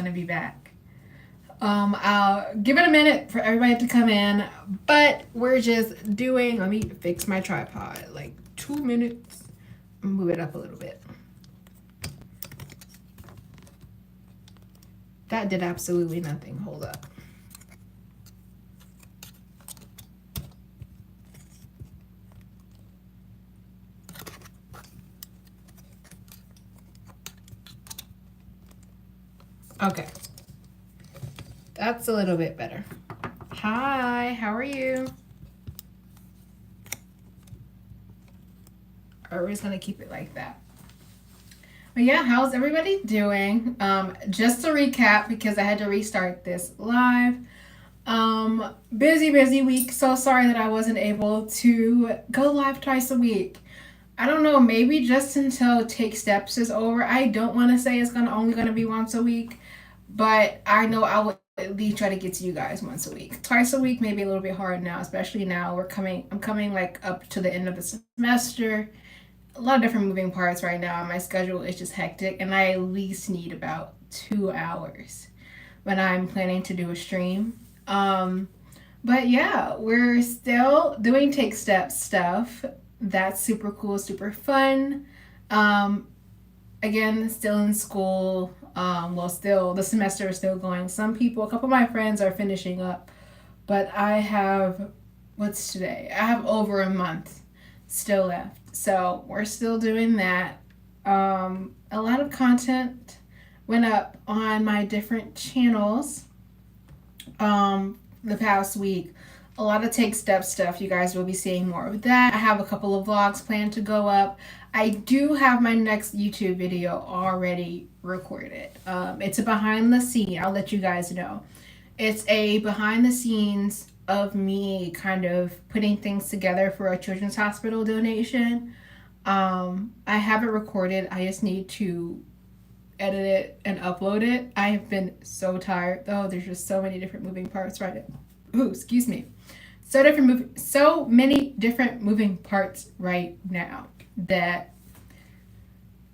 gonna be back. I'll give it a minute for everybody to come in, but we're just doing. Let me fix my tripod. Like 2 minutes. Move it up a little bit. That did absolutely nothing. Hold up. Okay. That's a little bit better. Hi, how are you? We're just gonna keep it like that. But yeah, how's everybody doing? Just to recap, because I had to restart this live. Busy week. So sorry that I wasn't able to go live twice a week. I don't know, maybe just until Take Steps is over. I don't want to say it's only gonna be once a week, but I know I will at least try to get to you guys once a week. Twice a week may be a little bit hard now, especially now I'm coming like up to the end of the semester. A lot of different moving parts right now. My schedule is just hectic, and I at least need about 2 hours when I'm planning to do a stream. But yeah, we're still doing Take Steps stuff. That's super cool, super fun. Again, still in school. Still the semester is still going. A couple of my friends are finishing up, but I have, what's today? I have over a month still left. So we're still doing that. A lot of content went up on my different channels the past week. A lot of Take Steps stuff. You guys will be seeing more of that. I have a couple of vlogs planned to go up. I do have my next YouTube video already recorded. It's a behind the scene. I'll let you guys know. It's a behind the scenes of me kind of putting things together for a children's hospital donation. I have it recorded. I just need to edit it and upload it. I have been so tired though. There's just so many different moving parts right now. Ooh, excuse me. So many different moving parts right now that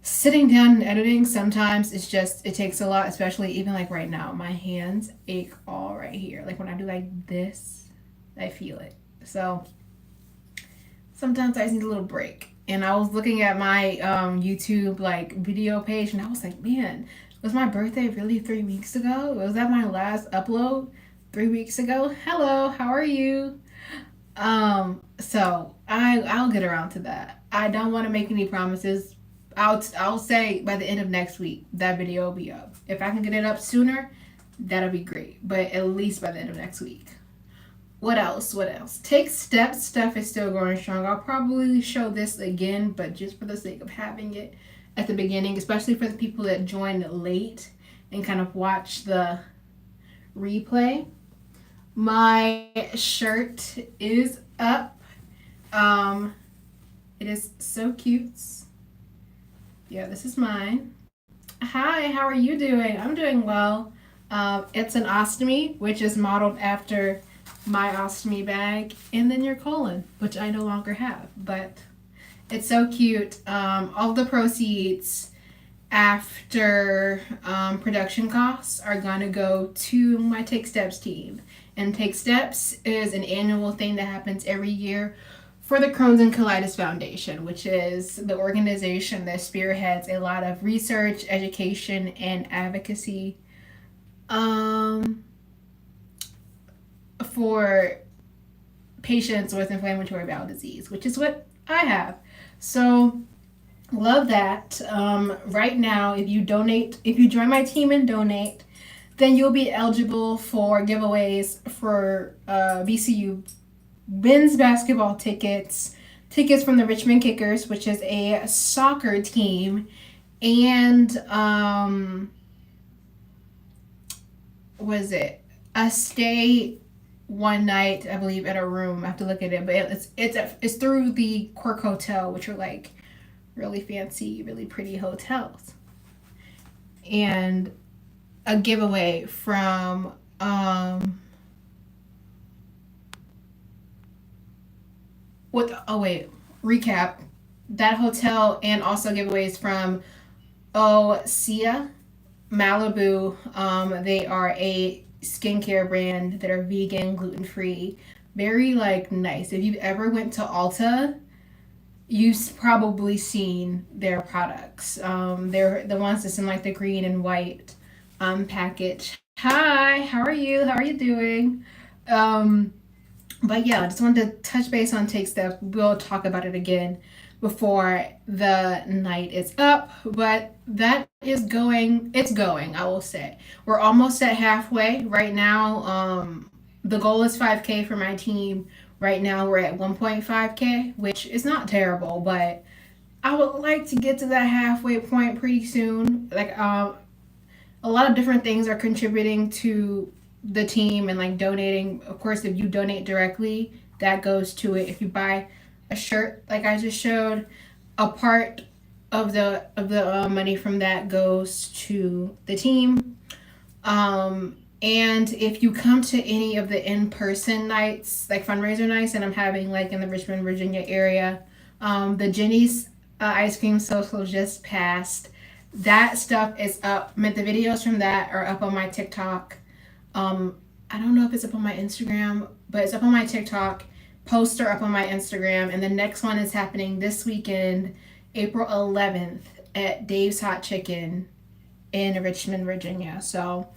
sitting down and editing sometimes it takes a lot, especially even like right now. My hands ache all right here. Like when I do like this, I feel it. So sometimes I just need a little break. And I was looking at my YouTube like video page, and I was like, man, was my birthday really 3 weeks ago? Was that my last upload 3 weeks ago? Hello, how are you? So I'll get around to that. I don't want to make any promises. I'll say by the end of next week that video will be up. If I can get it up sooner, that'll be great. But at least by the end of next week. What else? Take Steps stuff is still going strong. I'll probably show this again, but just for the sake of having it at the beginning, especially for the people that joined late and kind of watch the replay. My shirt is up. It is so cute. Yeah, this is mine. Hi, how are you doing? I'm doing well. It's an ostomy, which is modeled after my ostomy bag, and then your colon, which I no longer have, but it's so cute. All the proceeds after production costs are gonna go to my Take Steps team. And Take Steps is an annual thing that happens every year for the Crohn's and Colitis Foundation, which is the organization that spearheads a lot of research, education, and advocacy for patients with inflammatory bowel disease, which is what I have. So love that. Right now, if you join my team and donate, then you'll be eligible for giveaways for VCU men's basketball tickets from the Richmond Kickers, which is a soccer team, and a stay one night, I believe, at a room. I have to look at it, but it's through the Quirk Hotel, which are like really fancy, really pretty hotels, and a giveaway from recap that hotel, and also giveaways from OSEA Malibu. They are a skincare brand that are vegan, gluten-free, very like nice. If you've ever went to Ulta, you've probably seen their products. They're the ones that's in like the green and white package. Hi, how are you? How are you doing? Um, but yeah, I just wanted to touch base on Take Steps. We'll talk about it again before the night is up. But that is going, it's going, I will say. We're almost at halfway right now. The goal is 5K for my team. Right now we're at 1.5K, which is not terrible, but I would like to get to that halfway point pretty soon. Like a lot of different things are contributing to the team and like donating. Of course, if you donate directly, that goes to it. If you buy a shirt like I just showed, a part of the money from that goes to the team. And if you come to any of the in-person nights, like fundraiser nights, and I'm having like in the Richmond, Virginia area, the Jeni's ice cream social just passed. That stuff is up. The videos from that are up on my TikTok. I don't know if it's up on my Instagram, but it's up on my TikTok. Posts are up on my Instagram, and the next one is happening this weekend, April 11th, at Dave's Hot Chicken in Richmond, Virginia. So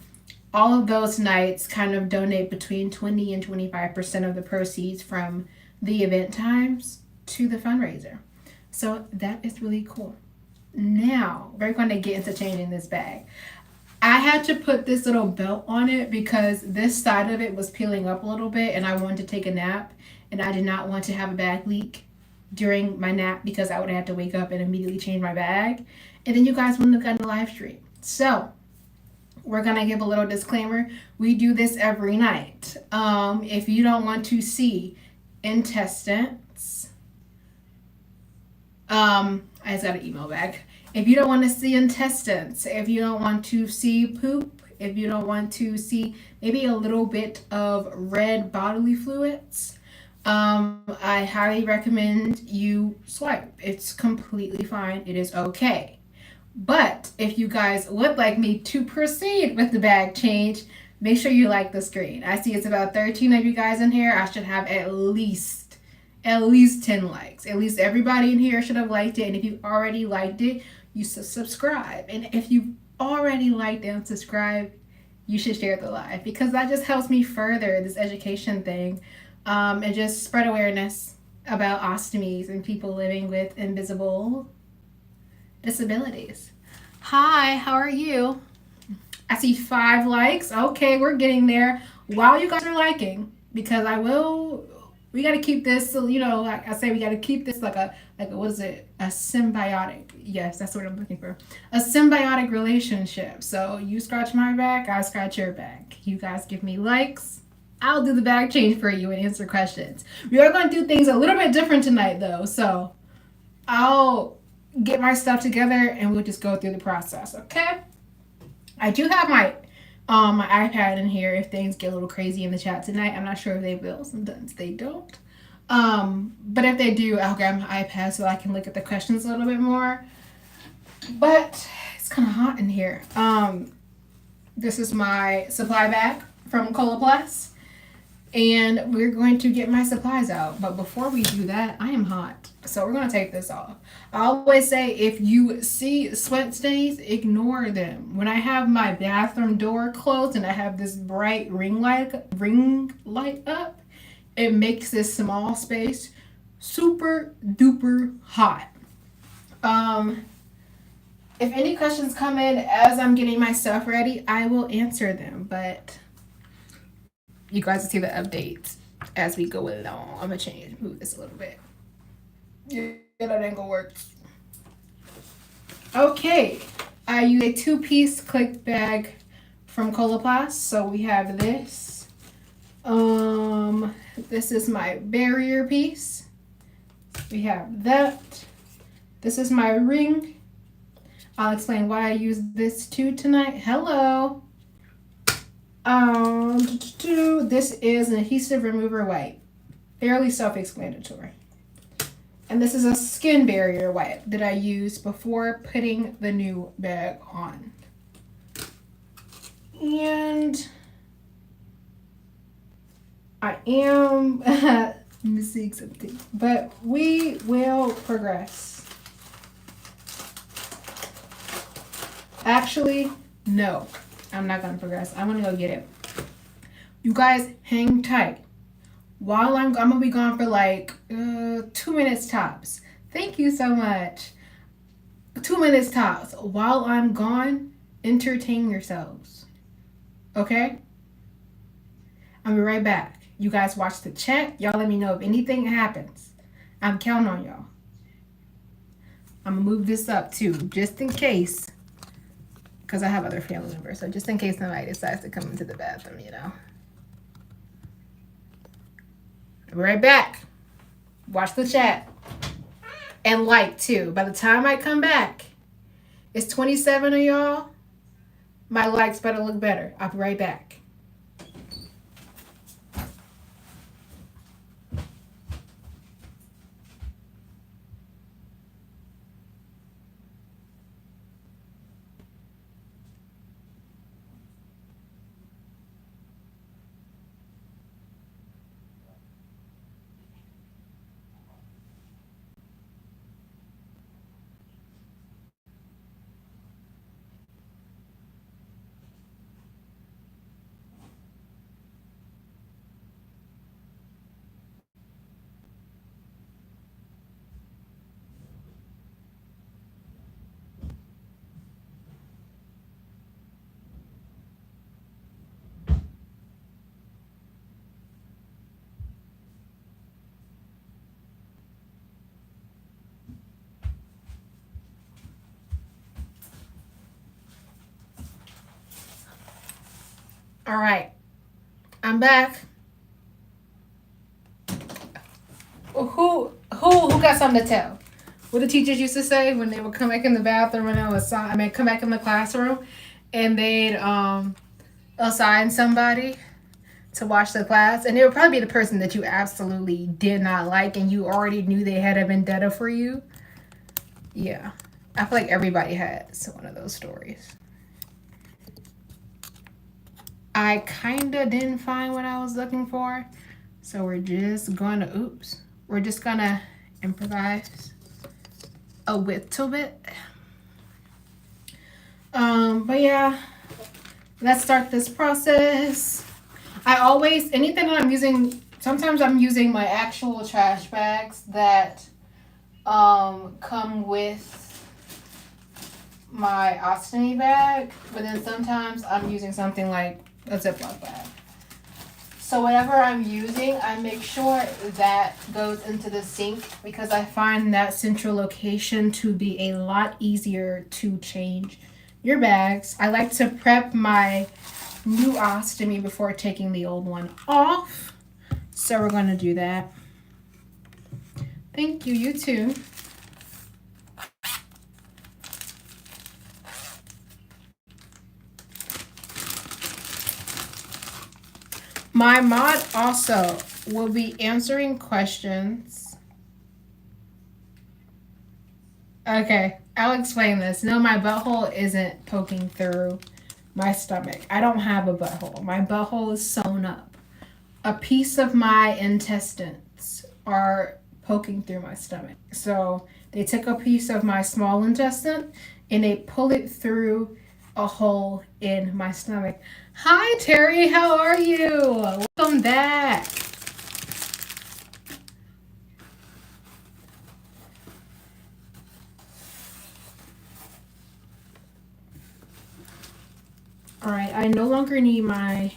all of those nights kind of donate between 20 and 25% of the proceeds from the event times to the fundraiser. So that is really cool. Now we're going to get into changing this bag. I had to put this little belt on it because this side of it was peeling up a little bit and I wanted to take a nap and I did not want to have a bag leak during my nap because I would have to wake up and immediately change my bag. And then you guys wouldn't have gotten the live stream. So we're going to give a little disclaimer. We do this every night. If you don't want to see intestines, I just got an email back. If you don't want to see intestines, if you don't want to see poop, if you don't want to see maybe a little bit of red bodily fluids, I highly recommend you swipe. It's completely fine. It is okay. But if you guys would like me to proceed with the bag change, make sure you like the screen. I see it's about 13 of you guys in here. I should have at least 10 likes. At least everybody in here should have liked it. And if you already liked it, you should subscribe. And if you already liked and subscribed, you should share the live because that just helps me further this education thing and just spread awareness about ostomies and people living with invisible disabilities. Hi, how are you? I see 5 likes. Okay, we're getting there. While you guys are liking, because we got to keep this, like I say, we got to keep this like a what is it? A symbiotic. Yes, that's what I'm looking for. A symbiotic relationship. So you scratch my back, I scratch your back. You guys give me likes. I'll do the bag change for you and answer questions. We are going to do things a little bit different tonight though. So I'll get my stuff together and we'll just go through the process, okay? I do have my iPad in here if things get a little crazy in the chat tonight. I'm not sure if they will. Sometimes they don't. But if they do, I'll grab my iPad so I can look at the questions a little bit more. But it's kind of hot in here. This is my supply bag from Coloplast. And we're going to get my supplies out. But before we do that, I am hot. So we're going to take this off. I always say if you see sweat stains, ignore them. When I have my bathroom door closed and I have this bright ring light up, it makes this small space super duper hot. If any questions come in as I'm getting my stuff ready, I will answer them. But you guys will see the updates as we go along. I'm going to move this a little bit. Yeah, that angle works. Okay, I use a 2-piece click bag from Coloplast. So we have this. This is my barrier piece. We have that. This is my ring. I'll explain why I use this too tonight. Hello. This is an adhesive remover wipe. Fairly self-explanatory. And this is a skin barrier wipe that I use before putting the new bag on. And I am missing something, but we will progress. Actually, no, I'm not gonna progress. I'm gonna go get it. You guys hang tight. While I'm gonna be gone for like 2 minutes tops. Thank you so much. 2 minutes tops. While I'm gone, entertain yourselves. Okay? I'll be right back. You guys watch the chat. Y'all let me know if anything happens. I'm counting on y'all. I'm gonna move this up too, just in case. Because I have other family members. So just in case somebody decides to come into the bathroom, you know. I'll be right back. Watch the chat. And like too. By the time I come back, it's 27 of y'all. My likes better look better. I'll be right back. All right, I'm back. Who got something to tell? What the teachers used to say when they would come back in the bathroom and come back in the classroom, and they'd assign somebody to watch the class, and it would probably be the person that you absolutely did not like, and you already knew they had a vendetta for you. Yeah, I feel like everybody has one of those stories. I kinda didn't find what I was looking for, so we're just gonna improvise a little bit. But yeah, let's start this process. Anything that I'm using, sometimes I'm using my actual trash bags that come with my ostomy bag, but then sometimes I'm using something like a Ziploc bag. So whatever I'm using, I make sure that goes into the sink because I find that central location to be a lot easier to change your bags. I like to prep my new ostomy before taking the old one off. So we're going to do that. Thank you, you too. My mod also will be answering questions. Okay, I'll explain this. No, my butthole isn't poking through my stomach. I don't have a butthole. My butthole is sewn up. A piece of my intestines are poking through my stomach. So they took a piece of my small intestine and they pull it through a hole in my stomach. Hi, Terry. How are you? Welcome back. All right, I no longer need my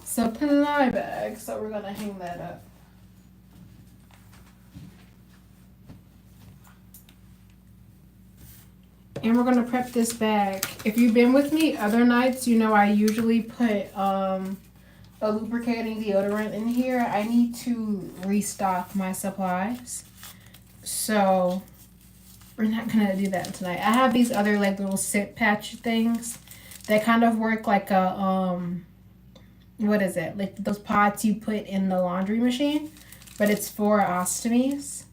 supply bag, so we're gonna hang that up. And we're gonna prep this bag. If you've been with me other nights, you know I usually put a lubricating deodorant in here. I need to restock my supplies. So we're not gonna do that tonight. I have these other like little sit patch things that kind of work like a what is it? Like those pods you put in the laundry machine, but it's for ostomies.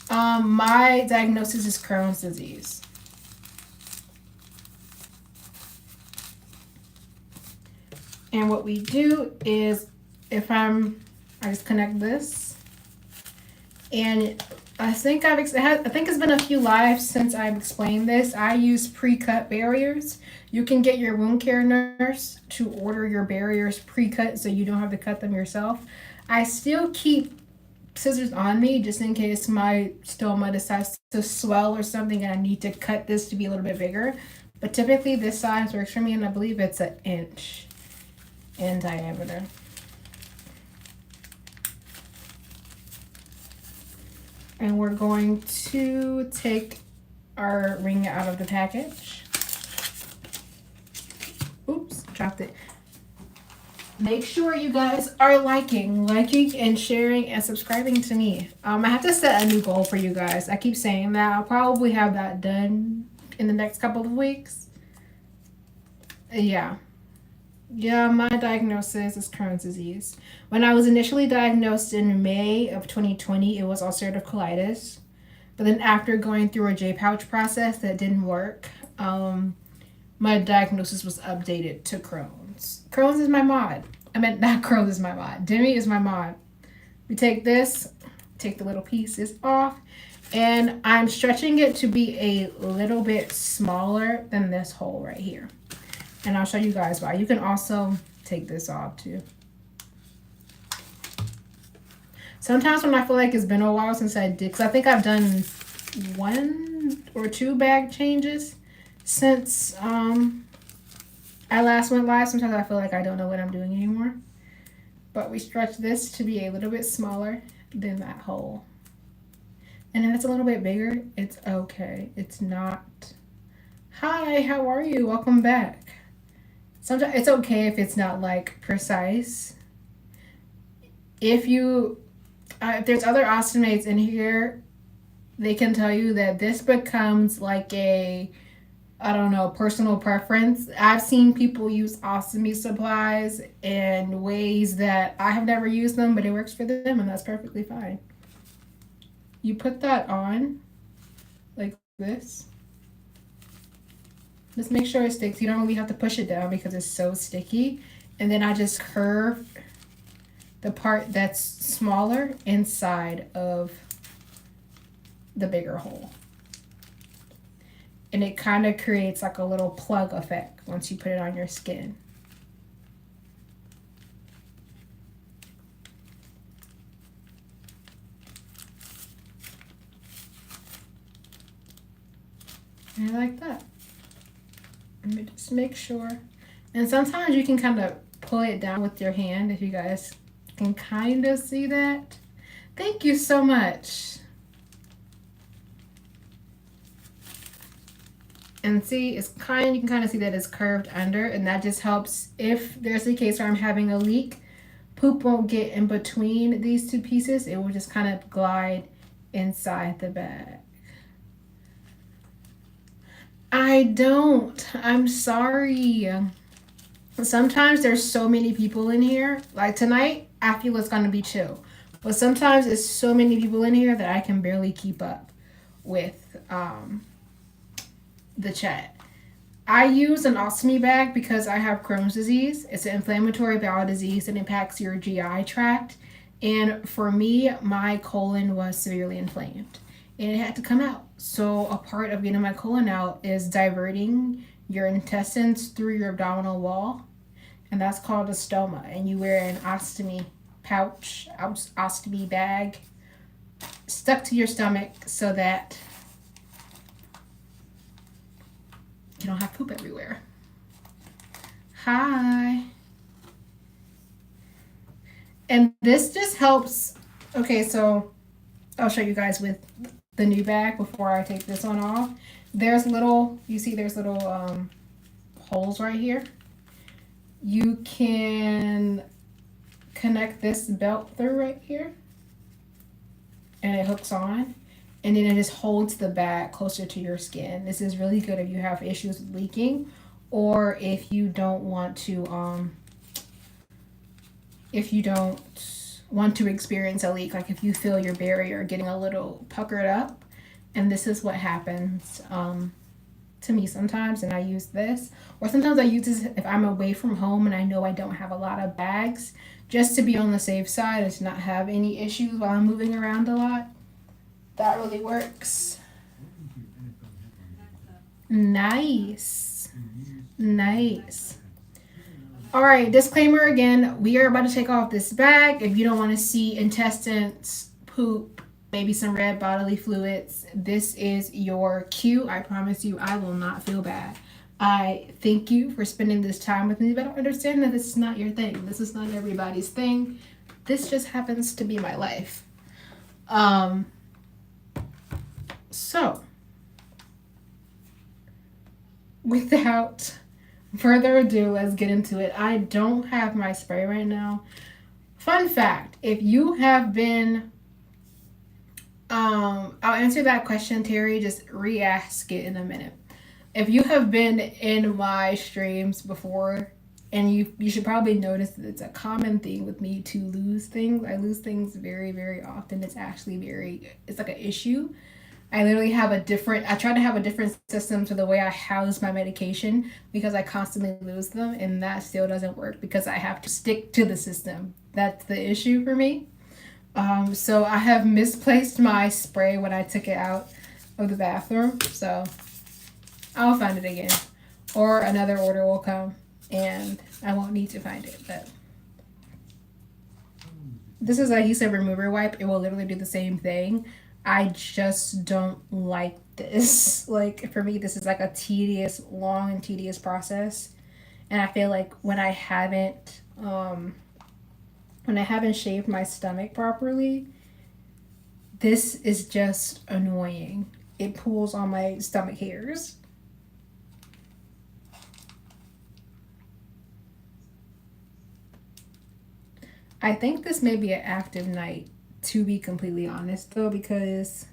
My diagnosis is Crohn's disease. And what we do is I just connect this, and I think it's been a few lives since I've explained this. I use pre-cut barriers. You can get your wound care nurse to order your barriers pre-cut so you don't have to cut them yourself. I still keep scissors on me just in case my stoma decides to swell or something and I need to cut this to be a little bit bigger. But typically this size works for me, and I believe it's an inch in diameter. And we're going to take our ring out of the package. Oops, dropped it. Make sure you guys are liking and sharing and subscribing to me. I have to set a new goal for you guys. I keep saying that. I'll probably have that done in the next couple of weeks. Yeah, my diagnosis is Crohn's disease. When I was initially diagnosed in May of 2020, it was ulcerative colitis. But then after going through a J-pouch process that didn't work, my diagnosis was updated to Crohn's. Crohn's is my mod. Not Crohn's is my mod. Jeni is my mod. We take this, take the little pieces off, and I'm stretching it to be a little bit smaller than this hole right here. And I'll show you guys why. You can also take this off too. Sometimes when I feel like it's been a while since I did, because I think I've done 1 or 2 bag changes since I last went live. Sometimes I feel like I don't know what I'm doing anymore. But we stretch this to be a little bit smaller than that hole. And if it's a little bit bigger, it's okay. It's not. Hi, how are you? Welcome back. Sometimes it's okay if it's not like precise. If there's other ostomates in here, they can tell you that this becomes like a, I don't know, personal preference. I've seen people use ostomy supplies in ways that I have never used them, but it works for them, and that's perfectly fine. You put that on like this. Just make sure it sticks. You don't really have to push it down because it's so sticky. And then I just curve the part that's smaller inside of the bigger hole. And it kind of creates like a little plug effect once you put it on your skin. And I like that. Let me just make sure. And sometimes you can kind of pull it down with your hand if you guys can kind of see that. Thank you so much. And see, you can kind of see that it's curved under, and that just helps if there's a case where I'm having a leak. Poop won't get in between these 2 pieces. It will just kind of glide inside the bag. I don't. I'm sorry. Sometimes there's so many people in here. Like tonight, I feel it's gonna be chill. But sometimes there's so many people in here that I can barely keep up with the chat. I use an ostomy bag because I have Crohn's disease. It's an inflammatory bowel disease and impacts your GI tract. And for me, my colon was severely inflamed and it had to come out. So a part of getting my colon out is diverting your intestines through your abdominal wall. And that's called a stoma. And you wear an ostomy pouch, ostomy bag stuck to your stomach so that you don't have poop everywhere. Hi. And this just helps. Okay, so I'll show you guys with the new bag before I take this one off. There's little holes right here. You can connect this belt through right here and it hooks on, and then it just holds the bag closer to your skin. This is really good if you have issues with leaking, or if you don't want to experience a leak, like if you feel your barrier getting a little puckered up. And this is what happens to to me sometimes, and I use this. Or sometimes I use this if I'm away from home and I know I don't have a lot of bags, just to be on the safe side and to not have any issues while I'm moving around a lot. That really works. Nice. Nice. All right, disclaimer again, we are about to take off this bag. If you don't want to see intestines, poop, maybe some red bodily fluids, this is your cue. I promise you, I will not feel bad. I thank you for spending this time with me, but I understand that this is not your thing. This is not everybody's thing. This just happens to be my life. So, without further ado, let's get into it. I don't have my spray right now. Fun fact, if you have been, I'll answer that question, Terry, just re-ask it in a minute. If you have been in my streams before, and you should probably notice that it's a common thing with me to lose things. I lose things very, very often. It's like an issue. I try to have a different system to the way I house my medication because I constantly lose them, and that still doesn't work because I have to stick to the system. That's the issue for me. So I have misplaced my spray when I took it out of the bathroom. So I'll find it again, or another order will come and I won't need to find it. But this is adhesive remover wipe. It will literally do the same thing. I just don't like this. Like, for me, this is like a long and tedious process. And I feel like when I haven't shaved my stomach properly, this is just annoying. It pulls on my stomach hairs. I think this may be an active night, to be completely honest, though, because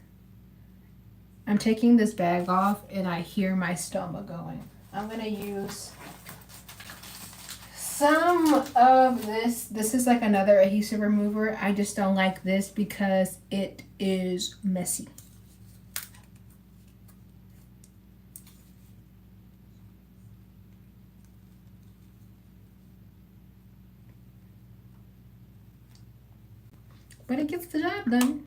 I'm taking this bag off and I hear my stoma going. I'm going to use some of this. This is like another adhesive remover. I just don't like this because it is messy. But it gets the job done.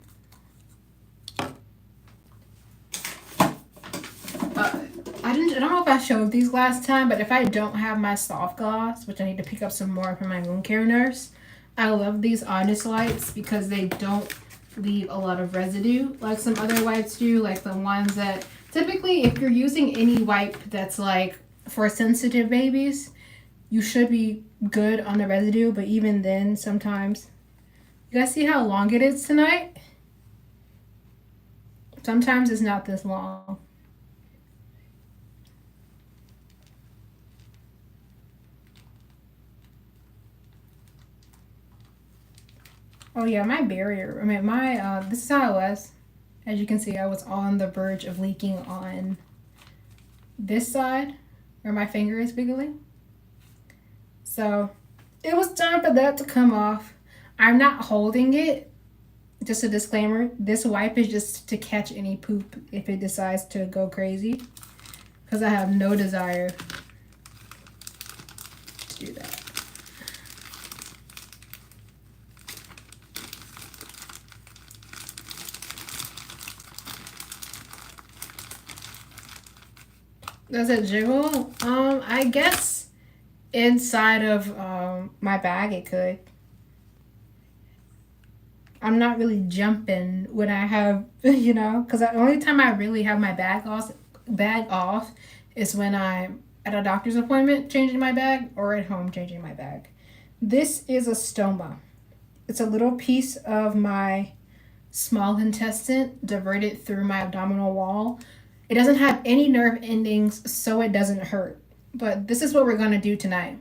I don't know if I showed these last time, but if I don't have my soft gloss, which I need to pick up some more from my wound care nurse, I love these Honest wipes because they don't leave a lot of residue like some other wipes do, like the ones that typically, if you're using any wipe that's like for sensitive babies, you should be good on the residue, but even then, sometimes. You guys see how long it is tonight? Sometimes it's not this long. Oh yeah, my barrier. This is how it was. As you can see, I was on the verge of leaking on this side where my finger is wiggling. So it was time for that to come off. I'm not holding it. Just a disclaimer, this wipe is just to catch any poop if it decides to go crazy, because I have no desire to do that. Does it jiggle? I guess inside of my bag it could. I'm not really jumping when I have, because the only time I really have my bag off is when I'm at a doctor's appointment changing my bag or at home changing my bag. This is a stoma. It's a little piece of my small intestine diverted through my abdominal wall. It doesn't have any nerve endings, so it doesn't hurt. But this is what we're going to do tonight.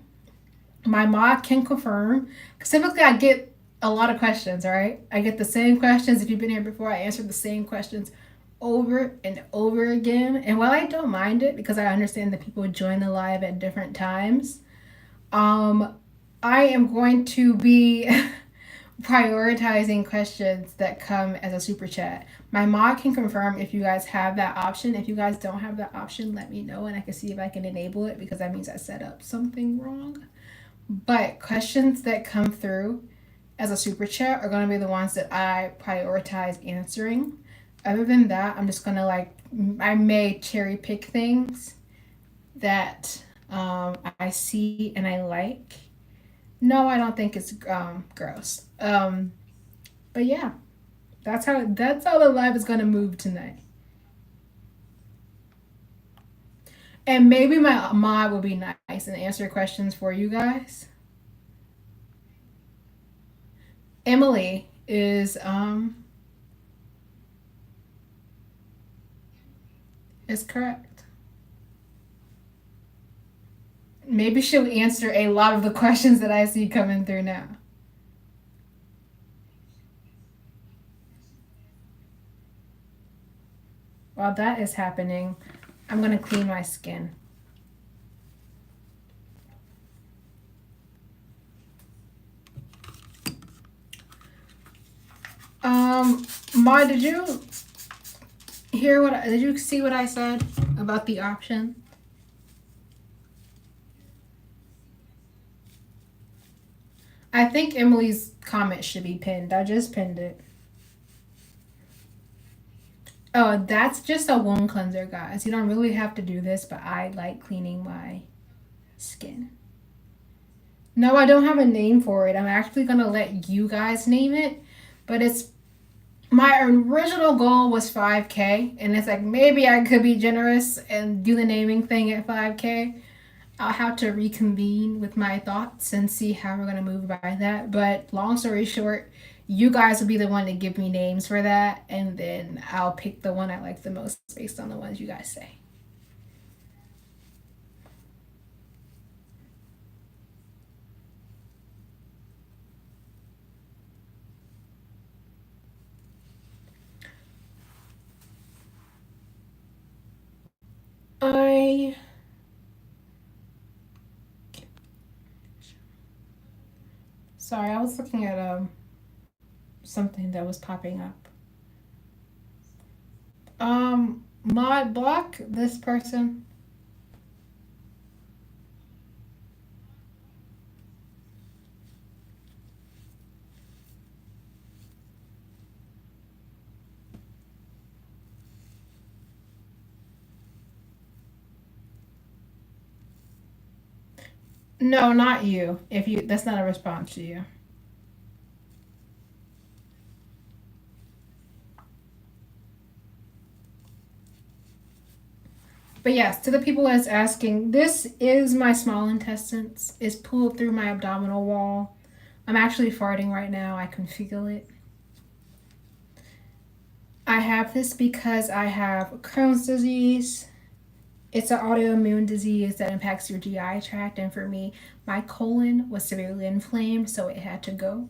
My mom can confirm, because typically I get a lot of questions, right? I get the same questions. If you've been here before, I answer the same questions over and over again. And while I don't mind it, because I understand that people join the live at different times, I am going to be prioritizing questions that come as a super chat. My mod can confirm if you guys have that option. If you guys don't have that option, let me know and I can see if I can enable it, because that means I set up something wrong. But questions that come through as a super chat are going to be the ones that I prioritize answering. Other than that, I'm just going to I may cherry pick things that I see and I like. No, I don't think it's gross. But yeah, that's how the live is gonna move tonight. And maybe my mod will be nice and answer questions for you guys. Emily is correct. Maybe she'll answer a lot of the questions that I see coming through now. While that is happening, I'm gonna clean my skin. Ma, did you did you see what I said about the option? I think Emily's comment should be pinned. I just pinned it. Oh, that's just a wound cleanser, guys. You don't really have to do this, but I like cleaning my skin. No, I don't have a name for it. I'm actually gonna let you guys name it, but it's my original goal was 5K, and it's like maybe I could be generous and do the naming thing at 5K. I'll have to reconvene with my thoughts and see how we're gonna move by that. But long story short, you guys will be the one to give me names for that, and then I'll pick the one I like the most based on the ones you guys say. I Sorry, I was looking at something that was popping up. Mod block this person. No, not you. If you That's not a response to you. But yes, to the people that's asking, this is my small intestines. It's pulled through my abdominal wall. I'm actually farting right now. I can feel it. I have this because I have Crohn's disease. It's an autoimmune disease that impacts your GI tract. And for me, my colon was severely inflamed, so it had to go.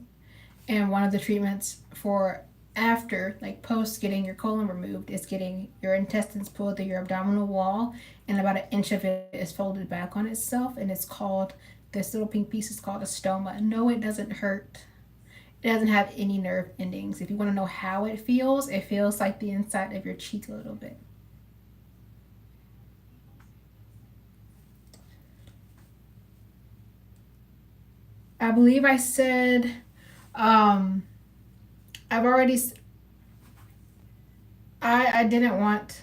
And one of the treatments for after, like post getting your colon removed, is getting your intestines pulled through your abdominal wall, and about an inch of it is folded back on itself, and it's called, this little pink piece is called a stoma. No, it doesn't hurt. It doesn't have any nerve endings. If you want to know how it feels like the inside of your cheek a little bit. I believe I said, um, I've already, I didn't want,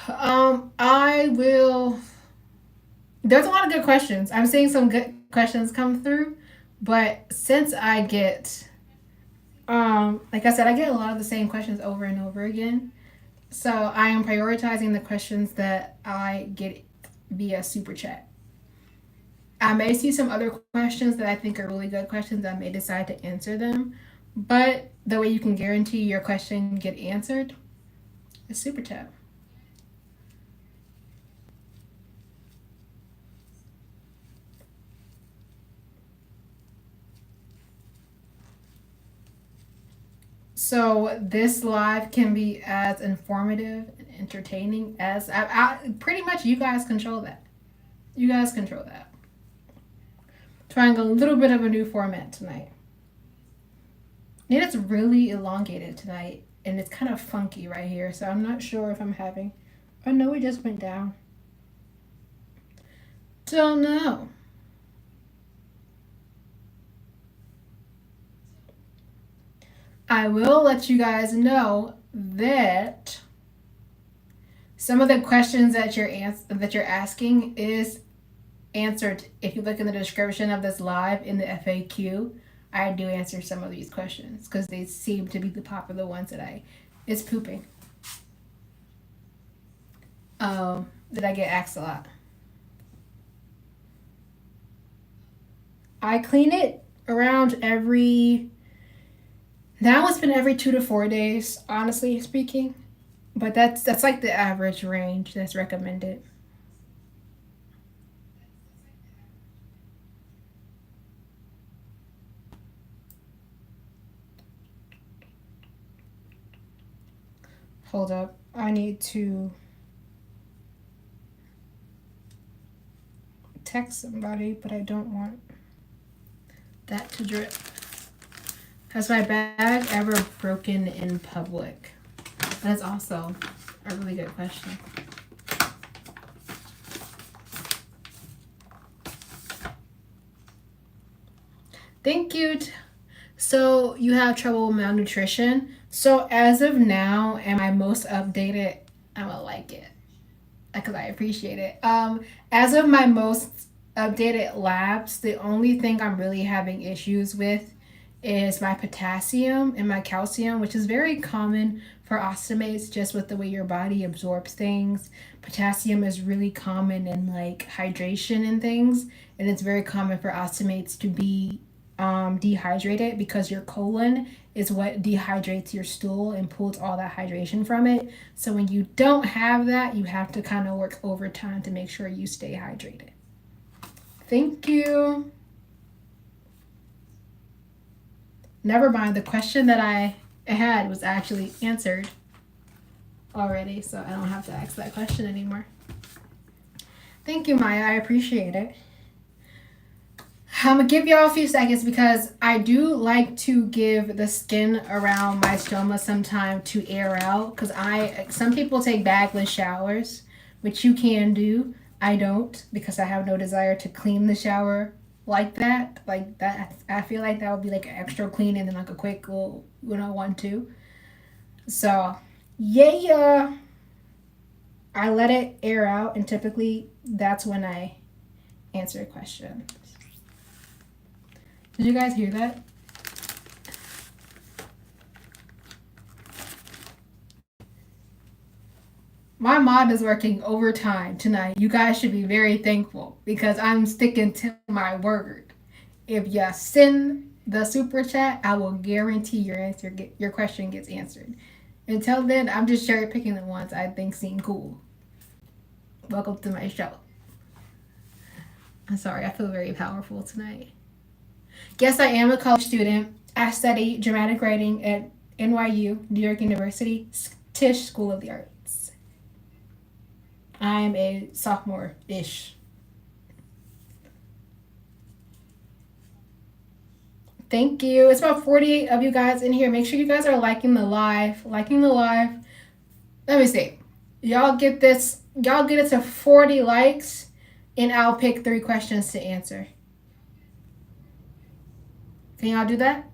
I will, there's a lot of good questions. I'm seeing some good questions come through, but since I get, like I said, I get a lot of the same questions over and over again. So I am prioritizing the questions that I get via super chat. I may see some other questions that I think are really good questions. I may decide to answer them, but the way you can guarantee your question get answered is super chat. So this live can be as informative and entertaining as pretty much you guys control that. You guys control that. Trying a little bit of a new format tonight. And it's really elongated tonight, and it's kind of funky right here, so I'm not sure if I'm having... Oh no, it just went down. Don't know. I will let you guys know that some of the questions that you're asking is answered. If you look in the description of this live in the FAQ, I do answer some of these questions because they seem to be the popular ones that it's pooping. That I get asked a lot. I clean it around now it's been every 2 to 4 days, honestly speaking. But that's like the average range that's recommended. Hold up. I need to text somebody, but I don't want that to drip. Has my bag ever broken in public? That's also a really good question. Thank you. So you have trouble with malnutrition. So as of now, am I most updated? I'm gonna like it because I appreciate it. As of my most updated labs, the only thing I'm really having issues with is my potassium and my calcium, which is very common for ostomates just with the way your body absorbs things. Potassium is really common in like hydration and things, and it's very common for ostomates to be dehydrated because your colon is what dehydrates your stool and pulls all that hydration from it. So when you don't have that, you have to kind of work overtime to make sure you stay hydrated. Thank you. Never mind, the question that I had was actually answered already, so I don't have to ask that question anymore. Thank you, Maya. I appreciate it. I'm gonna give y'all a few seconds because I do like to give the skin around my stoma some time to air out, because some people take bagless showers, which you can do. I don't, because I have no desire to clean the shower like that. I feel like that would be like an extra clean and then like a quick little 1-2. So yeah, I let it air out, and typically that's when I answer a question. Did you guys hear that? My mod is working overtime tonight. You guys should be very thankful because I'm sticking to my word. If you send the super chat, I will guarantee your question gets answered. Until then, I'm just cherry picking the ones I think seem cool. Welcome to my show. I'm sorry, I feel very powerful tonight. Yes, I am a college student. I study dramatic writing at NYU, New York University, Tisch School of the Arts. I'm a sophomore-ish. Thank you. It's about 48 of you guys in here. Make sure you guys are liking the live. Let me see. Y'all get it to 40 likes, and I'll pick 3 questions to answer. Can y'all do that?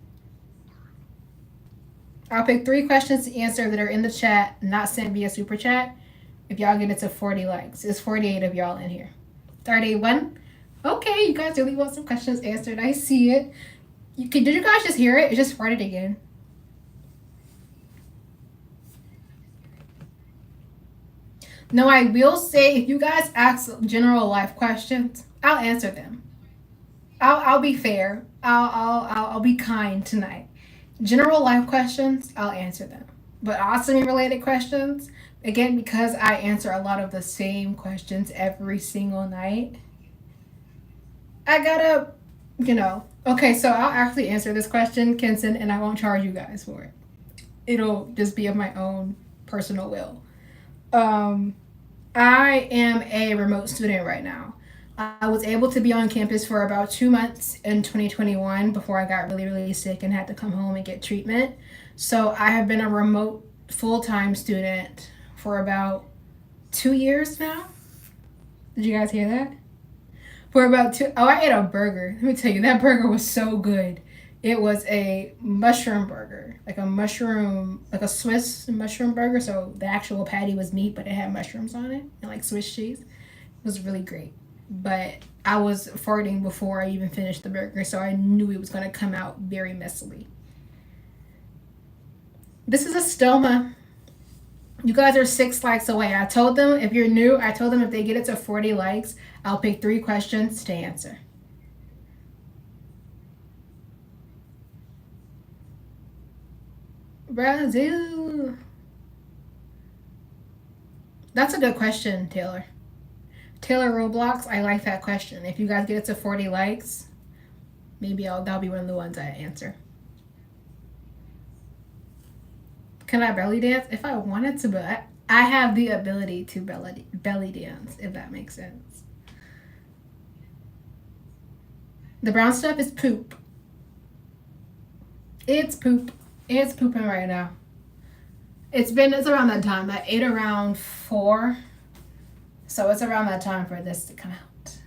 I'll pick 3 questions to answer that are in the chat, not sent via super chat. If y'all get it to 40 likes, it's 48 of y'all in here. 31. Okay, you guys really want some questions answered. I see it. Did you guys just hear it? It just farted again. No, I will say if you guys ask general life questions, I'll answer them. I'll be fair. I'll be kind tonight. General life questions, I'll answer them. But ostomy related questions, again, because I answer a lot of the same questions every single night, I gotta, Okay, so I'll actually answer this question, Kenson, and I won't charge you guys for it. It'll just be of my own personal will. I am a remote student right now. I was able to be on campus for about 2 months in 2021 before I got really, really sick and had to come home and get treatment. So I have been a remote full-time student for about 2 years now. Did you guys hear that? For about two. Oh, I ate a burger. Let me tell you, that burger was so good. It was a mushroom burger, like a Swiss mushroom burger. So the actual patty was meat, but it had mushrooms on it and like Swiss cheese. It was really great. But I was farting before I even finished the burger, so I knew it was going to come out very messily. This is a stoma. You guys are 6 likes away. I told them, if you're new, I told them if they get it to 40 likes, I'll pick 3 questions to answer. Brazil. That's a good question, Taylor. Taylor Roblox, I like that question. If you guys get it to 40 likes, maybe that'll be one of the ones I answer. Can I belly dance? If I wanted to, but I have the ability to belly dance, if that makes sense. The brown stuff is poop. It's poop. It's pooping right now. It's around that time. I ate around 4. So it's around that time for this to come out.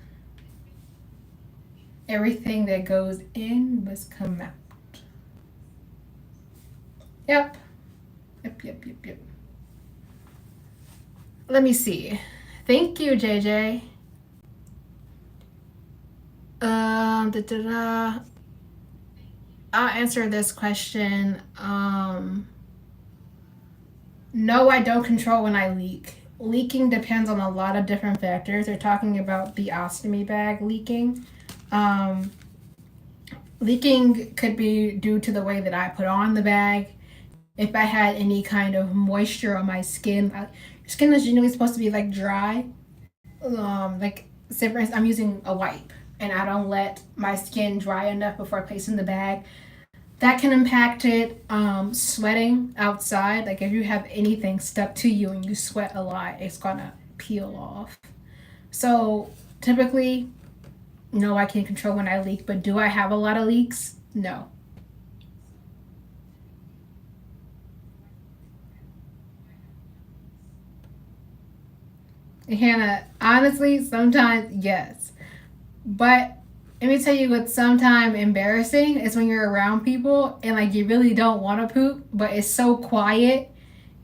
Everything that goes in must come out. Yep. Yep. Let me see. Thank you, JJ. I'll answer this question. No, I don't control when I leak. Leaking depends on a lot of different factors. They're talking about the ostomy bag leaking. Leaking could be due to the way that I put on the bag. If I had any kind of moisture on my skin, your skin is generally supposed to be like dry. Like, say for instance, I'm using a wipe and I don't let my skin dry enough before I place in the bag. That can impact it. Sweating outside, like if you have anything stuck to you and you sweat a lot, it's gonna peel off. So typically, no, I can't control when I leak, but do I have a lot of leaks? No. Hannah, honestly, sometimes yes. But let me tell you what's sometimes embarrassing is when you're around people and like you really don't want to poop, but it's so quiet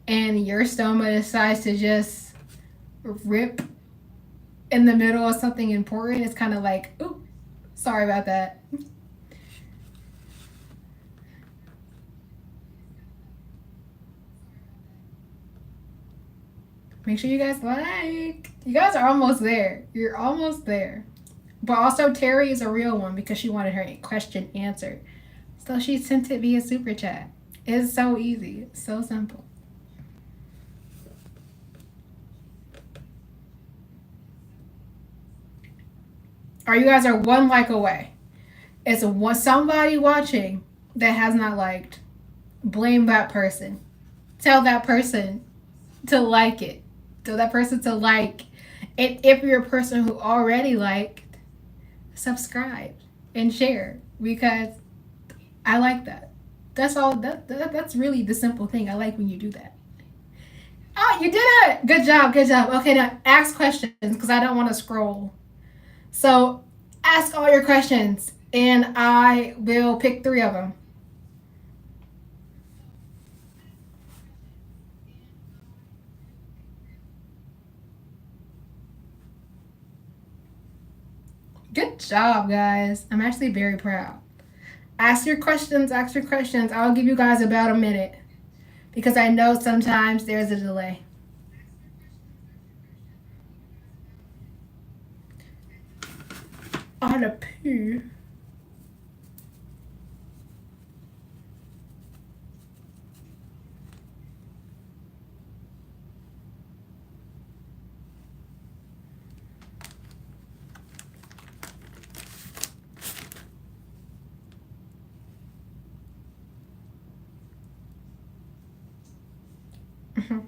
and your stomach decides to just rip in the middle of something important. It's kind of like, ooh, sorry about that. Make sure you guys like. You guys are almost there. You're almost there. But also, Terry is a real one because she wanted her question answered. So she sent it via super chat. It's so easy. It's so simple. Or you guys are 1 like away. It's somebody watching that has not liked. Blame that person. Tell that person to like it. Tell that person to like. And if you're a person who already liked, subscribe and share because I like that. That's all. That's really the simple thing. I like when you do that. Oh, you did it! Good job. Good job. Okay, now ask questions because I don't want to scroll. So ask all your questions and I will pick 3 of them. Good job, guys. I'm actually very proud. Ask your questions. Ask your questions. I'll give you guys about a minute because I know sometimes there's a delay. I had a poo. Mhm.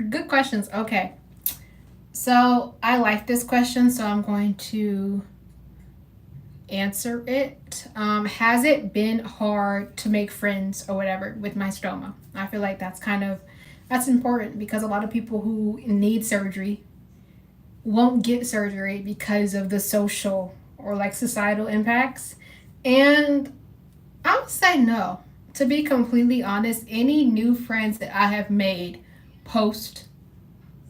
Good questions. Okay. So I like this question, so I'm going to answer it. Has it been hard to make friends or whatever with my stoma? I feel like that's important because a lot of people who need surgery won't get surgery because of the social or like societal impacts. And I would say no. To be completely honest, any new friends that I have made post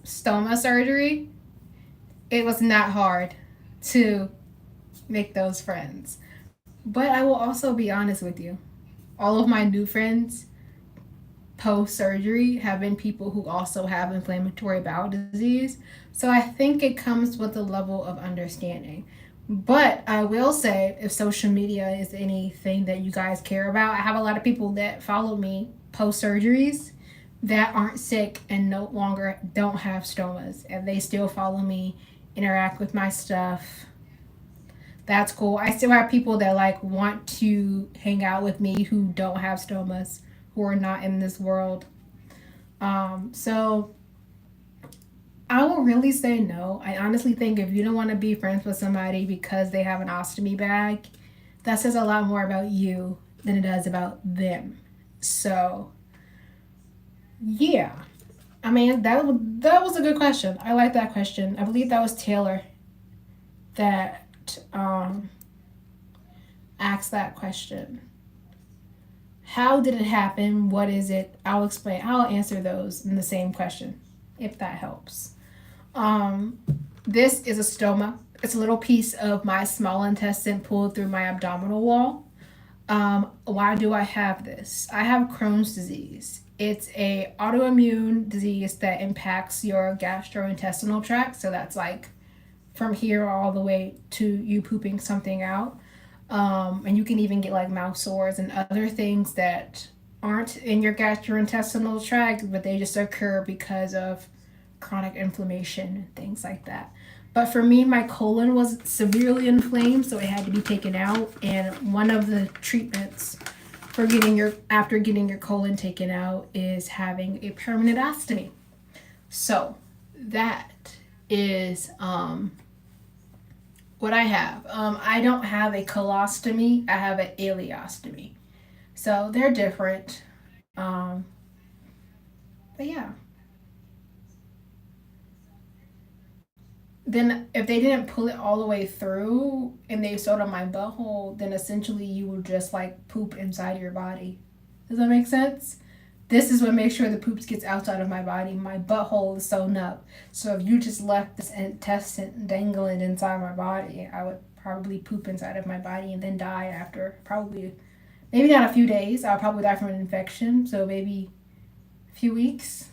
stoma surgery, it was not hard to make those friends. But I will also be honest with you. All of my new friends post surgery have been people who also have inflammatory bowel disease. So I think it comes with a level of understanding. But I will say, if social media is anything that you guys care about, I have a lot of people that follow me post surgeries that aren't sick and no longer don't have stomas, and they still follow me, interact with my stuff. That's cool. I still have people that like want to hang out with me who don't have stomas, who are not in this world. So I will really say no. I honestly think if you don't want to be friends with somebody because they have an ostomy bag, that says a lot more about you than it does about them. So yeah, I mean that was a good question. I like that question. I believe that was Taylor that asked that question. How did it happen? What is it? I'll explain. I'll answer those in the same question, if that helps. Um, this is a stoma. It's a little piece of my small intestine pulled through my abdominal wall. Why do I have this? I have Crohn's disease. It's a autoimmune disease that impacts your gastrointestinal tract. So that's like from here all the way to you pooping something out. And you can even get like mouth sores and other things that aren't in your gastrointestinal tract, but they just occur because of chronic inflammation and things like that. But for me, my colon was severely inflamed, so it had to be taken out. And one of the treatments for after getting your colon taken out is having a permanent ostomy. So that is what I have. I don't have a colostomy. I have an ileostomy. So they're different. Um, but yeah. Then if they didn't pull it all the way through and they sewed on my butthole, then essentially you would just like poop inside your body. Does that make sense? This is what makes sure the poops gets outside of my body. My butthole is sewn up. So if you just left this intestine dangling inside my body, I would probably poop inside of my body and then die after probably, maybe not a few days. I'll probably die from an infection. So maybe a few weeks.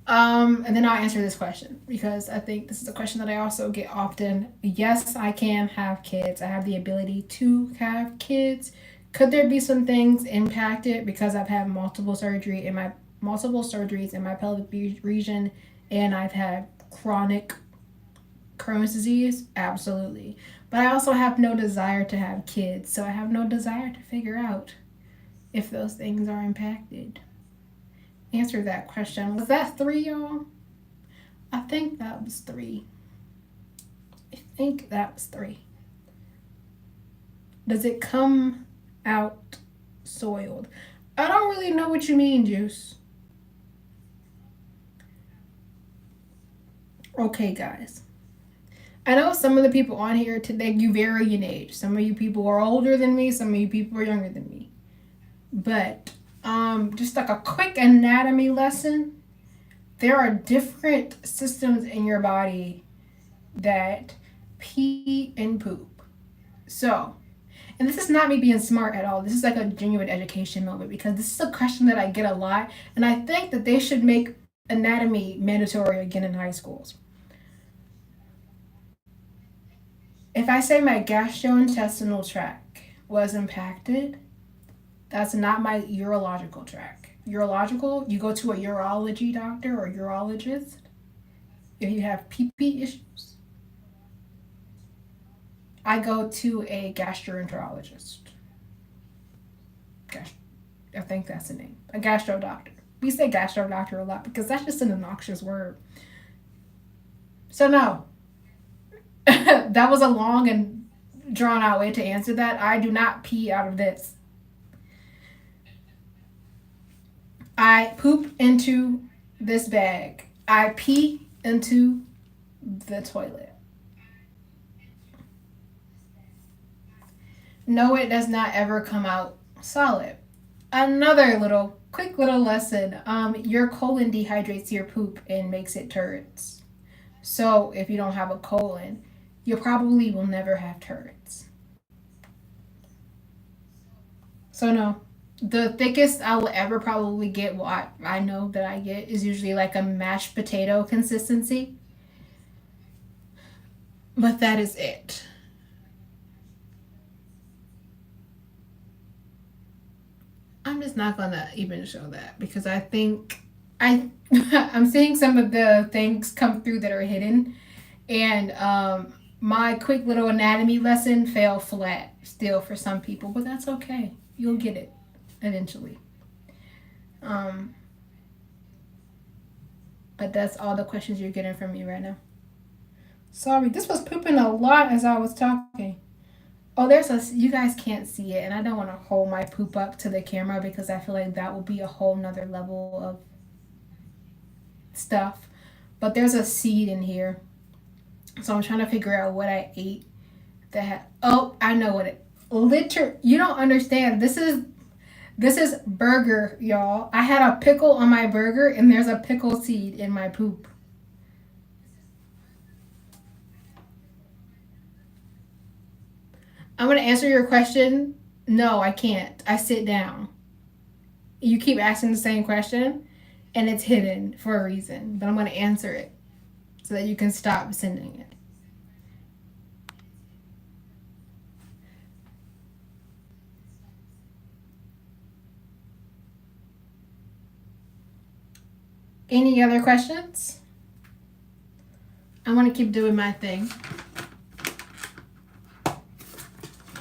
And then I'll answer this question because I think this is a question that I also get often. Yes, I can have kids. I have the ability to have kids. Could there be some things impacted because I've had multiple surgeries in my pelvic region and I've had chronic Crohn's disease? Absolutely. But I also have no desire to have kids, so I have no desire to figure out if those things are impacted. Answer that question. Was that 3, y'all? I think that was 3. Does it come out soiled? I don't really know what you mean, Juice. Okay, guys. I know some of the people on here today, you vary in age. Some of you people are older than me. Some of you people are younger than me. But just like a quick anatomy lesson, there are different systems in your body that pee and poop. So, and this is not me being smart at all. This is like a genuine education moment because this is a question that I get a lot, and I think that they should make anatomy mandatory again in high schools. If I say my gastrointestinal tract was impacted, that's not my urological tract. Urological, you go to a urology doctor or urologist if you have pee issues. I go to a gastroenterologist. I think that's the name. A gastro doctor. We say gastro doctor a lot because that's just an obnoxious word. So no, that was a long and drawn out way to answer that. I do not pee out of this. I poop into this bag. I pee into the toilet. No, it does not ever come out solid. Another quick little lesson. Your colon dehydrates your poop and makes it turds. So if you don't have a colon, you probably will never have turds. So no, the thickest I will ever probably get, well, I know that I get, is usually like a mashed potato consistency. But that is it. I'm just not gonna even show that because I think I'm seeing some of the things come through that are hidden, and my quick little anatomy lesson fell flat still for some people, but that's okay. You'll get it eventually. Um, but that's all the questions you're getting from me right now. Sorry, this was pooping a lot as I was talking. Oh, you guys can't see it, and I don't want to hold my poop up to the camera because I feel like that will be a whole nother level of stuff. But there's a seed in here. So I'm trying to figure out what I ate oh, I know what you don't understand. This is burger, y'all. I had a pickle on my burger and there's a pickle seed in my poop. I'm going to answer your question. No, I can't. I sit down. You keep asking the same question and it's hidden for a reason, but I'm going to answer it so that you can stop sending it. Any other questions? I want to keep doing my thing.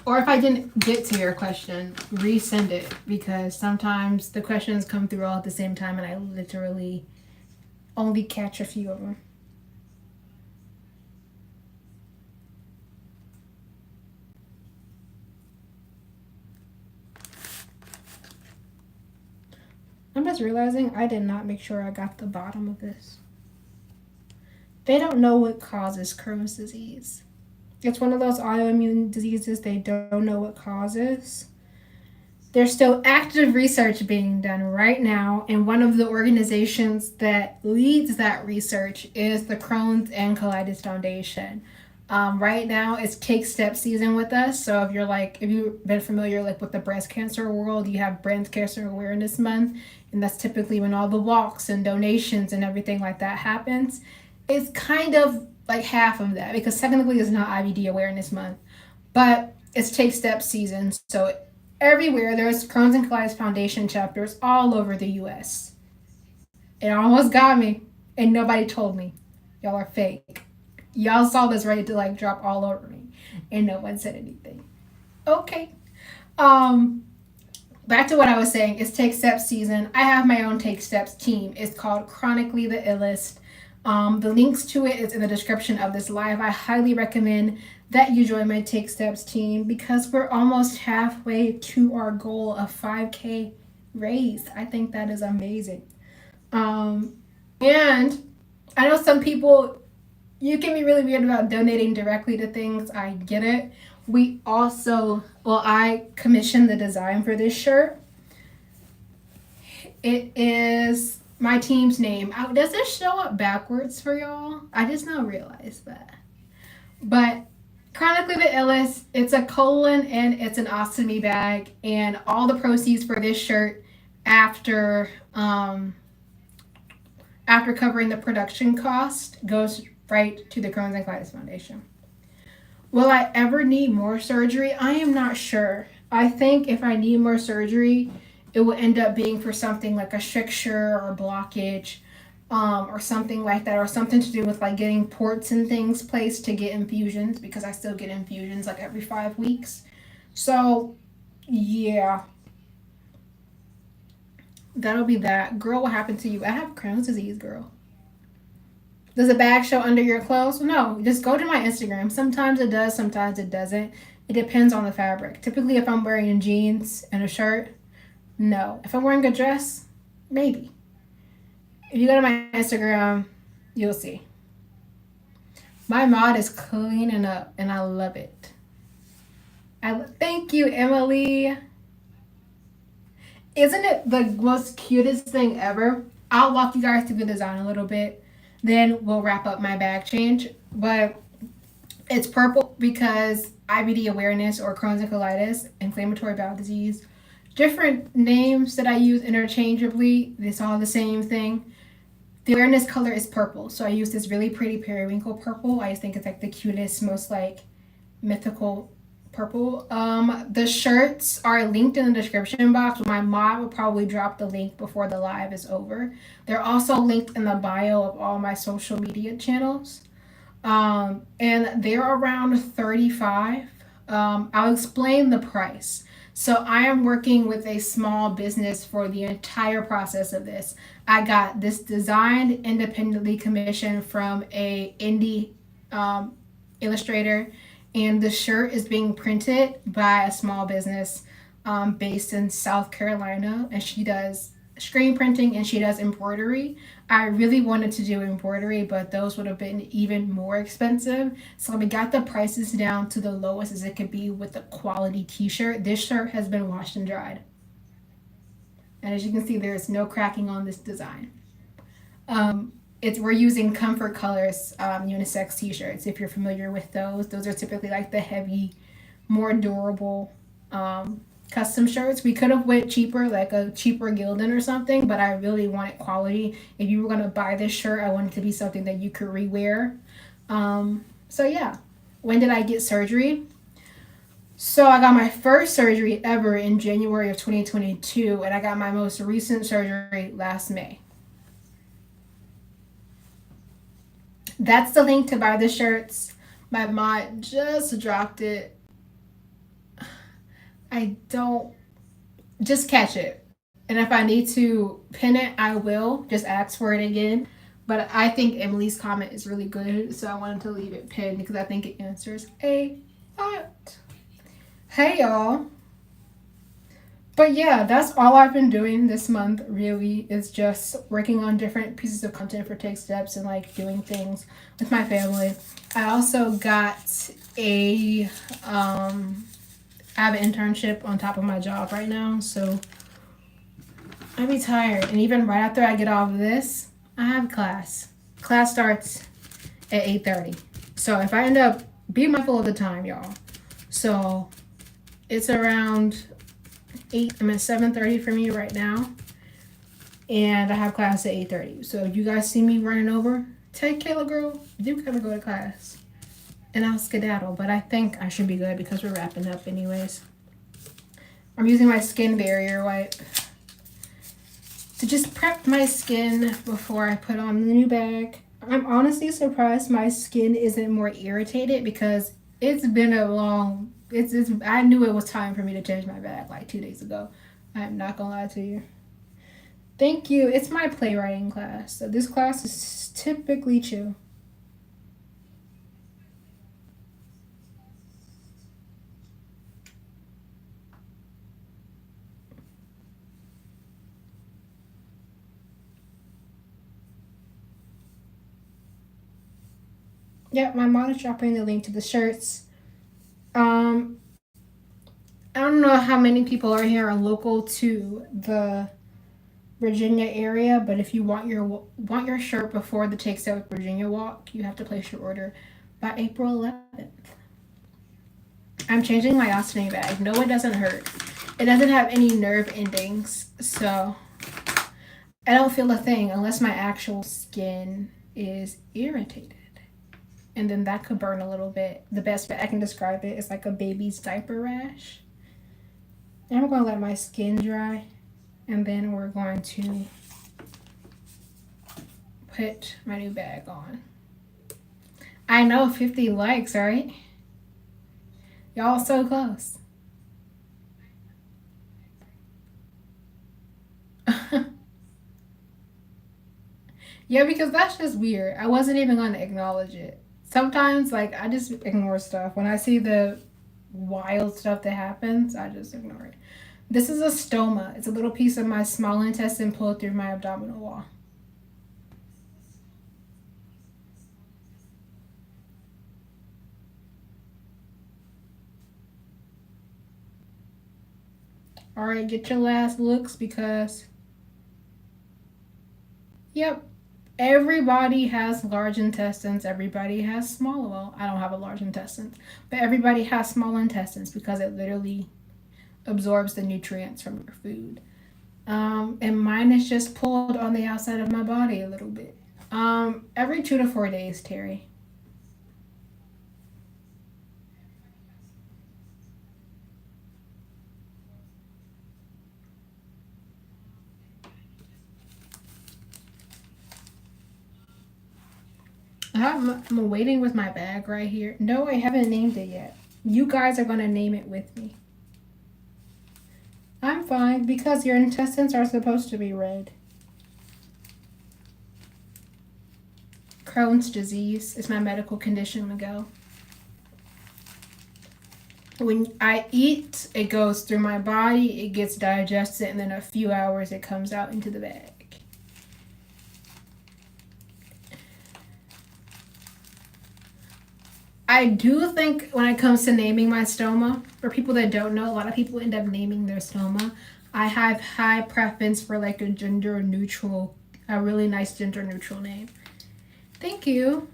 Or if I didn't get to your question, resend it because sometimes the questions come through all at the same time and I literally only catch a few of them. I'm just realizing I did not make sure I got the bottom of this. They don't know what causes Crohn's disease. It's one of those autoimmune diseases they don't know what causes. There's still active research being done right now, and one of the organizations that leads that research is the Crohn's and Colitis Foundation. Right now, it's Take Step season with us. So if you've been familiar with the breast cancer world, you have Breast Cancer Awareness Month, and that's typically when all the walks and donations and everything like that happens. It's kind of like half of that because technically it's not IBD Awareness Month, but it's Take Steps season. So everywhere there's Crohn's and Colitis Foundation chapters all over the U.S. It almost got me, and nobody told me. Y'all are fake. Y'all saw this ready to drop all over me, and no one said anything. Okay. Back to what I was saying. It's Take Steps season. I have my own Take Steps team. It's called Chronically the Illest. The links to it is in the description of this live. I highly recommend that you join my Take Steps team because we're almost halfway to our goal of 5K raised. I think that is amazing. And I know some people, you can be really weird about donating directly to things. I get it. I commissioned the design for this shirt. It is my team's name. Does it show up backwards for y'all? I just now realized that. But Chronically the Illest, it's a colon and it's an ostomy bag, and all the proceeds for this shirt after covering the production cost goes right to the Crohn's and Colitis Foundation. Will I ever need more surgery? I am not sure. I think if I need more surgery, it will end up being for something like a stricture or blockage, or something like that, or something to do with getting ports and things placed to get infusions, because I still get infusions every 5 weeks. So, yeah. That'll be that. Girl, what happened to you? I have Crohn's disease, girl. Does the bag show under your clothes? No, just go to my Instagram. Sometimes it does, sometimes it doesn't. It depends on the fabric. Typically, if I'm wearing jeans and a shirt, no. If I'm wearing a dress, maybe. If you go to my Instagram, you'll see. My mod is cleaning up, and I love it. Thank you, Emily. Isn't it the most cutest thing ever? I'll walk you guys through the design a little bit. Then we'll wrap up my bag change. But it's purple because IBD awareness or Crohn's and colitis, inflammatory bowel disease. Different names that I use interchangeably. It's all the same thing. The awareness color is purple. So I use this really pretty periwinkle purple. I just think it's like the cutest, most like mythical purple. The shirts are linked in the description box. My mod will probably drop the link before the live is over. They're also linked in the bio of all my social media channels. And they're around $35. I'll explain the price. So I am working with a small business for the entire process of this. I got this designed independently commissioned from a indie illustrator, and the shirt is being printed by a small business based in South Carolina, and she does screen printing and she does embroidery. I really wanted to do embroidery, but those would have been even more expensive. So we got the prices down to the lowest as it could be with a quality t-shirt. This shirt has been washed and dried. And as you can see, there is no cracking on this design. We're using Comfort Colors unisex t-shirts. If you're familiar with those are typically like the heavy, more durable custom shirts. We could have went cheaper, like a cheaper Gildan or something, but I really wanted quality. If you were gonna buy this shirt, I wanted it to be something that you could rewear. So yeah, when did I get surgery? So I got my first surgery ever in January of 2022, and I got my most recent surgery last May. That's the link to buy the shirts. My mod just dropped it. I don't, just catch it. And if I need to pin it, I will. Just ask for it again. But I think Emily's comment is really good, so I wanted to leave it pinned because I think it answers a lot. Hey, y'all. But yeah, that's all I've been doing this month, really, is just working on different pieces of content for Take Steps and like doing things with my family. I also got I have an internship on top of my job right now, so I be tired. And even right after I get off of this, I have class. Class starts at 8:30. So if I end up, be mindful of the time, y'all. So it's around 8, I'm at 7:30 for me right now. And I have class at 8:30. So if you guys see me running over, take Kaylaa, girl, you gotta go to class. And I'll skedaddle, but I think I should be good because we're wrapping up anyways. I'm using my skin barrier wipe to just prep my skin before I put on the new bag. I'm honestly surprised my skin isn't more irritated because it's been a long, I knew it was time for me to change my bag like 2 days ago. I'm not gonna lie to you. Thank you. It's my playwriting class. So this class is typically chill. Yep, my mom is dropping the link to the shirts. I don't know how many people are here are local to the Virginia area, but if you want your shirt before the Take Steps Virginia walk, you have to place your order by April 11th. I'm changing my ostomy bag. No, it doesn't hurt. It doesn't have any nerve endings, so I don't feel a thing unless my actual skin is irritated. And then that could burn a little bit. The best way I can describe it is like a baby's diaper rash. And I'm going to let my skin dry. And then we're going to put my new bag on. I know, 50 likes, right? Y'all so close. Yeah, because that's just weird. I wasn't even going to acknowledge it. Sometimes, like, I just ignore stuff. When I see the wild stuff that happens, I just ignore it. This is a stoma. It's a little piece of my small intestine pulled through my abdominal wall. All right, get your last looks because, yep, everybody has large intestines. Everybody has small. Well, I don't have a large intestine, but everybody has small intestines because it literally absorbs the nutrients from your food. And mine is just pulled on the outside of my body a little bit. Every 2 to 4 days, Terry. I'm waiting with my bag right here. No, I haven't named it yet. You guys are gonna name it with me. I'm fine because your intestines are supposed to be red. Crohn's disease is my medical condition, Miguel. When I eat, it goes through my body, it gets digested, and then a few hours it comes out into the bag. I do think when it comes to naming my stoma, for people that don't know, a lot of people end up naming their stoma. I have high preference for like a gender neutral, a really nice gender neutral name. Thank you.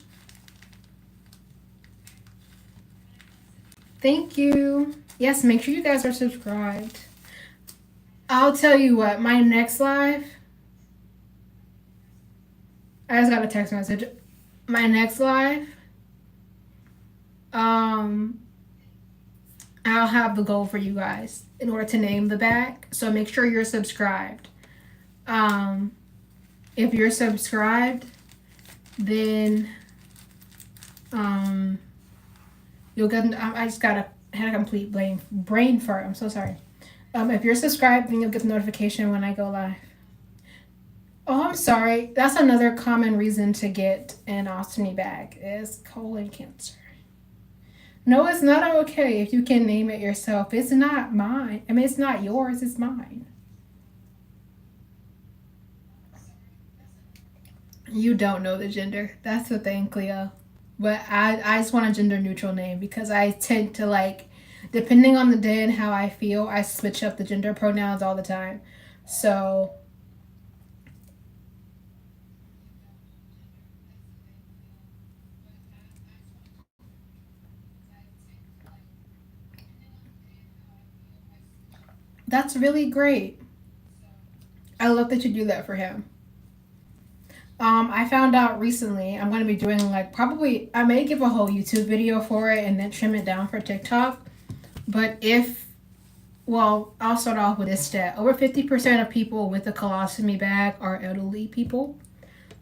Thank you. Yes, make sure you guys are subscribed. I'll tell you what, my next live, I just got a text message. My next live, um, I'll have the goal for you guys in order to name the bag. So make sure you're subscribed. Um, if you're subscribed, then you'll get. I just got had a complete brain fart. I'm so sorry. If you're subscribed, then you'll get the notification when I go live. Oh, I'm sorry. That's another common reason to get an ostomy bag is colon cancer. No, it's not okay if you can name it yourself. It's not mine. I mean, it's not yours. It's mine. You don't know the gender. That's the thing, Cleo. But I just want a gender neutral name because I tend to like, depending on the day and how I feel, I switch up the gender pronouns all the time. So that's really great. I love that you do that for him. I found out recently I'm going to be doing like probably I may give a whole YouTube video for it and then trim it down for TikTok. But if well, I'll start off with this stat. Over 50% of people with a colostomy bag are elderly people.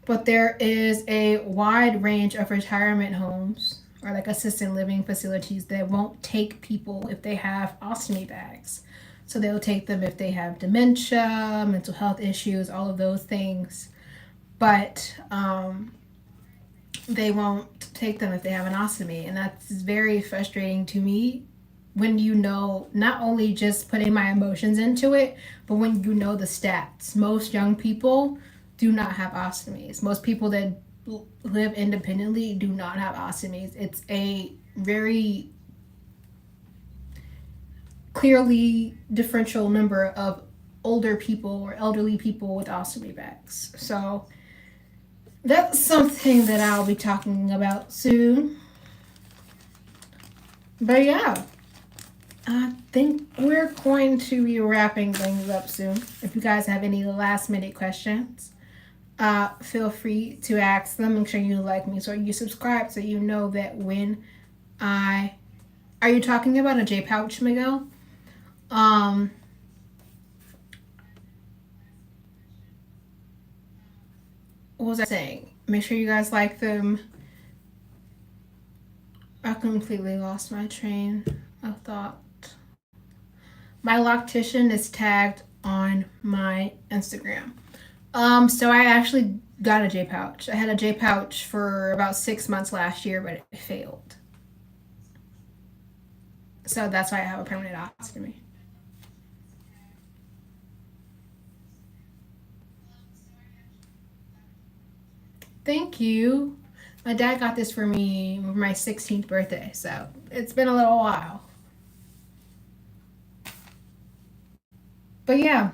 But there is a wide range of retirement homes or like assisted living facilities that won't take people if they have ostomy bags. So they'll take them if they have dementia, mental health issues, all of those things. But they won't take them if they have an ostomy. And that's very frustrating to me when you know not only just putting my emotions into it, but when you know the stats. Most young people do not have ostomies. Most people that live independently do not have ostomies. It's a very clearly differential number of older people or elderly people with ostomy bags. So that's something that I'll be talking about soon. But yeah, I think we're going to be wrapping things up soon. If you guys have any last minute questions, feel free to ask them. Make sure you like me so you subscribe so you know that when I. Are you talking about a J pouch, Miguel? What was I saying? Make sure you guys like them. I completely lost my train of thought. My loctician is tagged on my Instagram. So I actually got a J pouch. I had a J pouch for about 6 months last year, but it failed. So that's why I have a permanent ostomy. Thank you. My dad got this for me for my 16th birthday, so it's been a little while. But yeah,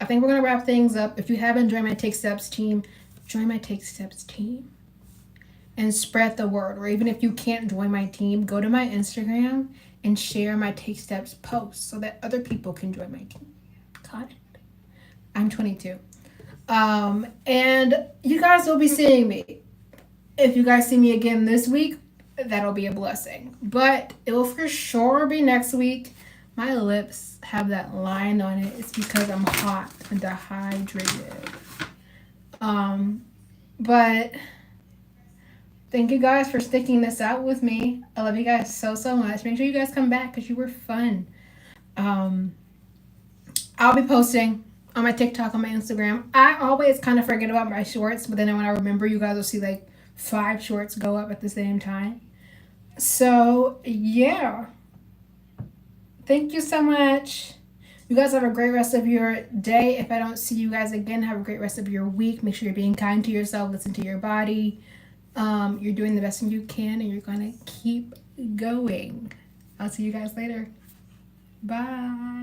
I think we're gonna wrap things up. If you haven't joined my Take Steps team, join my Take Steps team and spread the word. Or even if you can't join my team, go to my Instagram and share my Take Steps posts so that other people can join my team. Got it? I'm 22. And you guys will be seeing me. If you guys see me again this week, that'll be a blessing. But it will for sure be next week. My lips have that line on it. It's because I'm hot and dehydrated. But thank you guys for sticking this out with me. I love you guys so, so much. Make sure you guys come back because you were fun. I'll be posting on my TikTok, on my Instagram. I always kind of forget about my shorts, but then when I remember, you guys will see like 5 shorts go up at the same time. So, yeah. Thank you so much. You guys have a great rest of your day. If I don't see you guys again, have a great rest of your week. Make sure you're being kind to yourself. Listen to your body. You're doing the best you can, and you're going to keep going. I'll see you guys later. Bye.